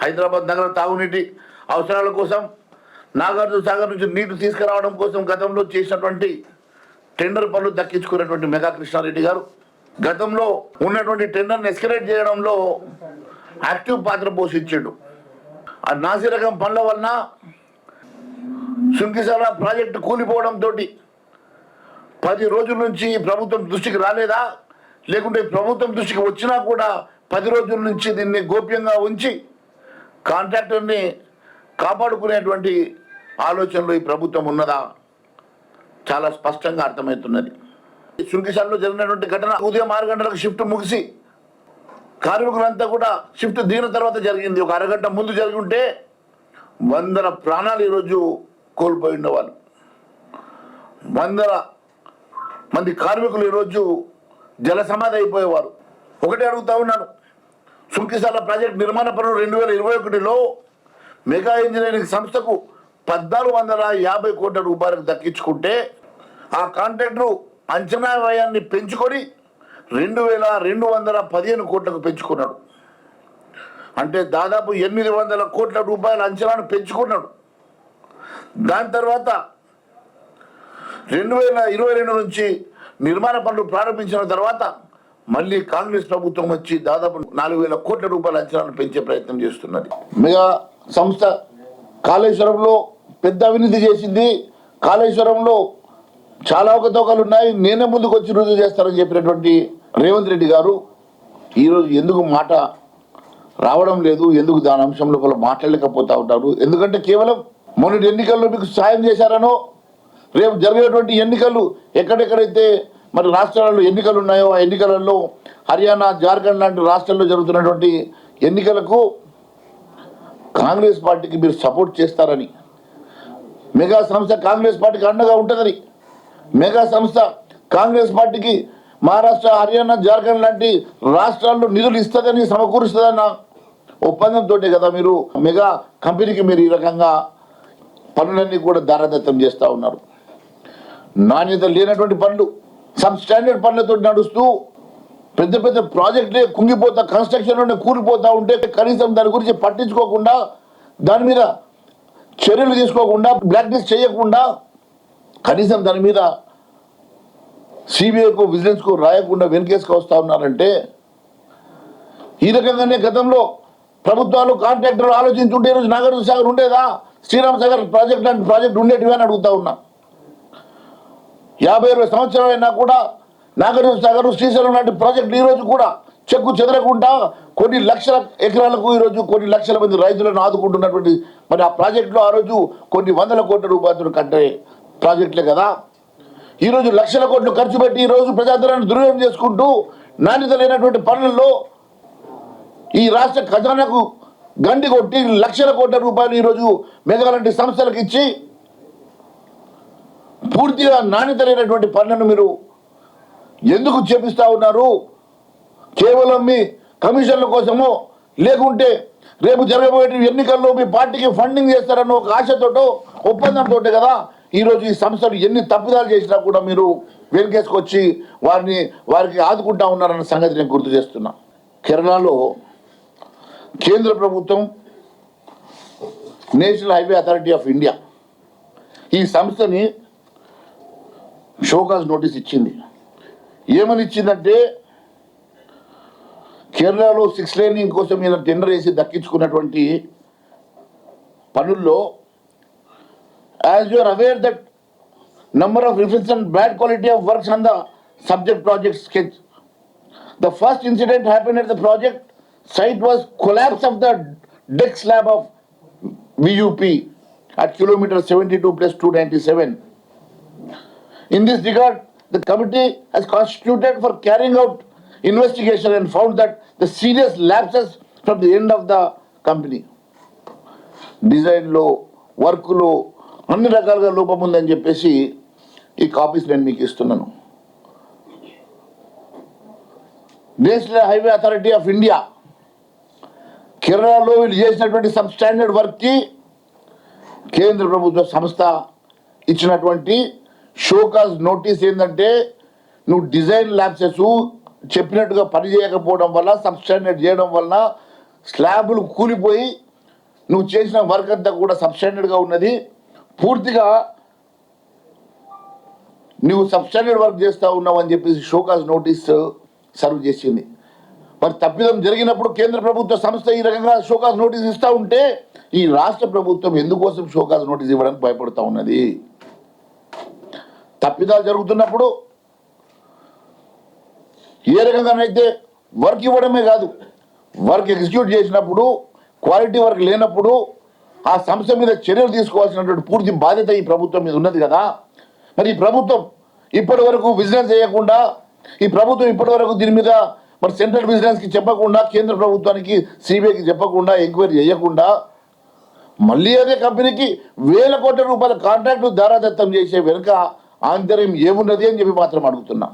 హైదరాబాద్ నగర తాగునీటి అవసరాల కోసం నాగార్జున సాగర్ నుంచి నీరు తీసుకురావడం కోసం గతంలో చేసినటువంటి టెండర్ పనులు దక్కించుకున్నటువంటి మెగా కృష్ణారెడ్డి గారు గతంలో ఉన్నటువంటి టెండర్ని ఎస్కలేట్ చేయడంలో యాక్టివ్ పాత్ర పోషించాడు. ఆ నాసిరకం పనుల వలన సుంకిసాల ప్రాజెక్టు కూలిపోవడంతో 10 రోజుల నుంచి ప్రభుత్వం దృష్టికి రాలేదా, లేకుంటే ప్రభుత్వం దృష్టికి వచ్చినా కూడా 10 రోజుల నుంచి దీన్ని గోప్యంగా ఉంచి కాంట్రాక్టర్ని కాపాడుకునేటువంటి ఆలోచనలో ఈ ప్రభుత్వం ఉన్నదా చాలా స్పష్టంగా అర్థమవుతున్నది. సుంకిసాలలో జరిగినటువంటి ఘటన ఉదయం 6 గంటలకు షిఫ్ట్ ముగిసి కార్మికులంతా కూడా షిఫ్ట్ దిగిన తర్వాత జరిగింది. ఒక అరగంట ముందు జరిగి ఉంటే వందల ప్రాణాలు ఈరోజు కోల్పోయి ఉండేవాళ్ళు. వందల మంది కార్మికులు ఈరోజు జల సమాధి అయిపోయేవారు. ఒకటే అడుగుతా ఉన్నాను, సుంకిసాల ప్రాజెక్ట్ నిర్మాణ పనులు 2021లో మెగా ఇంజనీరింగ్ సంస్థకు 1450 కోట్ల రూపాయలకు దక్కించుకుంటే ఆ కాంట్రాక్టర్ అంచనా వ్యయాన్ని పెంచుకొని 2215 కోట్లకు పెంచుకున్నాడు. అంటే దాదాపు 800 కోట్ల రూపాయల అంచనాను పెంచుకున్నాడు. దాని తర్వాత 2022 నుంచి నిర్మాణ పనులు ప్రారంభించిన తర్వాత మళ్ళీ కాంగ్రెస్ ప్రభుత్వం వచ్చి దాదాపు 4000 కోట్ల రూపాయల అంచనాను పెంచే ప్రయత్నం చేస్తున్నది. మెగా సంస్థ కాళేశ్వరంలో పెద్ద అవినీతి చేసింది, కాళేశ్వరంలో చాలా అవకతవకలు ఉన్నాయి, నేనే ముందుకు వచ్చి రుజువు చేస్తానని చెప్పినటువంటి రేవంత్ రెడ్డి గారు ఈరోజు ఎందుకు మాట రావడం లేదు, ఎందుకు దాని అంశం లోపల మాట్లాడలేకపోతా ఉంటారు? ఎందుకంటే కేవలం మొన్నటి ఎన్నికల్లో మీకు సాయం చేశారనో, రేపు జరిగేటువంటి ఎన్నికలు ఎక్కడెక్కడైతే మరి రాష్ట్రాలలో ఎన్నికలు ఉన్నాయో ఆ ఎన్నికలలో హర్యానా, జార్ఖండ్ లాంటి రాష్ట్రాల్లో జరుగుతున్నటువంటి ఎన్నికలకు కాంగ్రెస్ పార్టీకి మీరు సపోర్ట్ చేస్తారని, మెగా సంస్థ కాంగ్రెస్ పార్టీకి అండగా ఉంటుందని, మెగా సంస్థ కాంగ్రెస్ పార్టీకి మహారాష్ట్ర, హర్యానా, జార్ఖండ్ లాంటి రాష్ట్రాల్లో నిధులు ఇస్తుందని, సమకూరుస్తుందన్న ఒప్పందంతో కదా మీరు మెగా కంపెనీకి మీరు ఈ రకంగా పనులన్నీ కూడా దారదత్తం చేస్తూ ఉన్నారు. నాణ్యత లేనటువంటి పనులు, సబ్ స్టాండర్డ్ పనులతో నడుస్తూ పెద్ద పెద్ద ప్రాజెక్టులే కుంగిపోతా, కన్స్ట్రక్షన్లోనే కూలిపోతూ ఉంటే కనీసం దాని గురించి పట్టించుకోకుండా, దాని మీద చర్యలు తీసుకోకుండా, బ్లాక్ లిస్ట్ చేయకుండా, కనీసం దాని మీద సిబిఐకు, విజిలెన్స్కు రాయకుండా వెనకేసుకు వస్తూ ఉన్నారంటే ఈ రకంగానే గతంలో ప్రభుత్వాలు కాంట్రాక్టర్లు ఆలోచించుంటే ఈరోజు నాగార్జున సాగర్ ఉండేదా, శ్రీరామ్ సాగర్ ప్రాజెక్ట్ లాంటి ప్రాజెక్ట్ ఉండేటివి అని అడుగుతా ఉన్నా. 50-60 సంవత్సరాలైనా కూడా నాగార్జున సాగర్, శ్రీశైలం లాంటి ప్రాజెక్టులు ఈరోజు కూడా చెక్కు చెదరకుండా కొన్ని లక్షల ఎకరాలకు ఈరోజు కొన్ని లక్షల మంది రైతులను ఆదుకుంటున్నటువంటి మరి ఆ ప్రాజెక్టులో ఆ రోజు కొన్ని వందల కోట్ల రూపాయలు కట్టే ప్రాజెక్టులే కదా. ఈరోజు లక్షల కోట్లు ఖర్చు పెట్టి ఈరోజు ప్రజాధనాన్ని దుర్వినియోగం చేసుకుంటూ నాణ్యత లేనటువంటి పనులలో ఈ రాష్ట్ర ఖజానాకు గండి కొట్టి లక్షల కోట్ల రూపాయలు ఈరోజు మెగా లాంటి సంస్థలకు ఇచ్చి పూర్తిగా నాణ్యత లేనటువంటి పనులను మీరు ఎందుకు చేపిస్తూ ఉన్నారు? కేవలం మీ కమిషన్ల కోసమో, లేకుంటే రేపు జరగబోయే ఎన్నికల్లో మీ పార్టీకి ఫండింగ్ చేస్తారన్న ఒక ఆశతోటో, ఒప్పందంతో కదా ఈరోజు ఈ సంస్థలు ఎన్ని తప్పిదాలు చేసినా కూడా మీరు వెనకేసుకొచ్చి వారికి ఆదుకుంటా ఉన్నారన్న సంగతి నేను గుర్తు చేస్తున్నా. కేరళలో కేంద్ర ప్రభుత్వం national highway authority of India ఈ సంస్థని షోకాజ్ నోటీస్ ఇచ్చింది. ఏమని ఇచ్చిందంటే, కేరళలో 6 లేనింగ్ కోసం ఈయన టెండర్ వేసి దక్కించుకున్నటువంటి పనుల్లో, as you are aware that number of reference and bad quality of works on the subject project sketch. The first incident happened at the project site was collapse of the deck slab of VUP at kilometer 72 plus 297. In this regard, the committee has constituted for carrying out investigation and found that the serious lapses from the end of the company. Design లో, work లో అన్ని రకాలుగా లోపం ఉందని చెప్పేసి ఈ copies నేను మీకు ఇస్తున్నాను. National highway authority of India కేరళలో వీళ్ళు చేసినటువంటి సబ్ స్టాండర్డ్ వర్క్కి కేంద్ర ప్రభుత్వ సంస్థ ఇచ్చినటువంటి షోకాజ్ నోటీస్ ఏంటంటే, నువ్వు డిజైన్ ల్యాబ్సెస్ చెప్పినట్టుగా పని చేయకపోవడం వల్ల, సబ్ స్టాండర్డ్ చేయడం వల్ల స్లాబులు కూలిపోయి నువ్వు చేసిన వర్క్ అంతా కూడా సబ్స్టాండర్డ్గా ఉన్నది. పూర్తిగా నువ్వు సబ్స్టాండర్డ్ వర్క్ చేస్తూ ఉన్నావు అని చెప్పేసి షోకాజ్ నోటీస్ సర్వ్ చేసింది. మరి తప్పిదం జరిగినప్పుడు కేంద్ర ప్రభుత్వ సంస్థ ఈ రకంగా షోకాజ్ నోటీస్ ఇస్తూ ఉంటే ఈ రాష్ట్ర ప్రభుత్వం ఎందుకోసం షోకాజ్ నోటీస్ ఇవ్వడానికి భయపడుతూ ఉన్నది? తప్పిదాలు జరుగుతున్నప్పుడు ఏ రకంగానైతే వర్క్ ఇవ్వడమే కాదు, వర్క్ ఎగ్జిక్యూట్ చేసినప్పుడు క్వాలిటీ వర్క్ లేనప్పుడు ఆ సంస్థ మీద చర్యలు తీసుకోవాల్సినటువంటి పూర్తి బాధ్యత ఈ ప్రభుత్వం మీద ఉన్నది కదా. మరి ఈ ప్రభుత్వం ఇప్పటి వరకు విజిలెన్స్ చేయకుండా, ఈ ప్రభుత్వం ఇప్పటి వరకు దీని మీద మరి సెంట్రల్ విజిలెన్స్కి చెప్పకుండా, కేంద్ర ప్రభుత్వానికి సిబిఐకి చెప్పకుండా, ఎంక్వైరీ చేయకుండా మళ్ళీ అదే కంపెనీకి వేల కోట్ల రూపాయల కాంట్రాక్టు దారాదత్తం చేసే వెనుక ఆంతర్యం ఏమున్నది అని చెప్పి మాత్రం అడుగుతున్నా.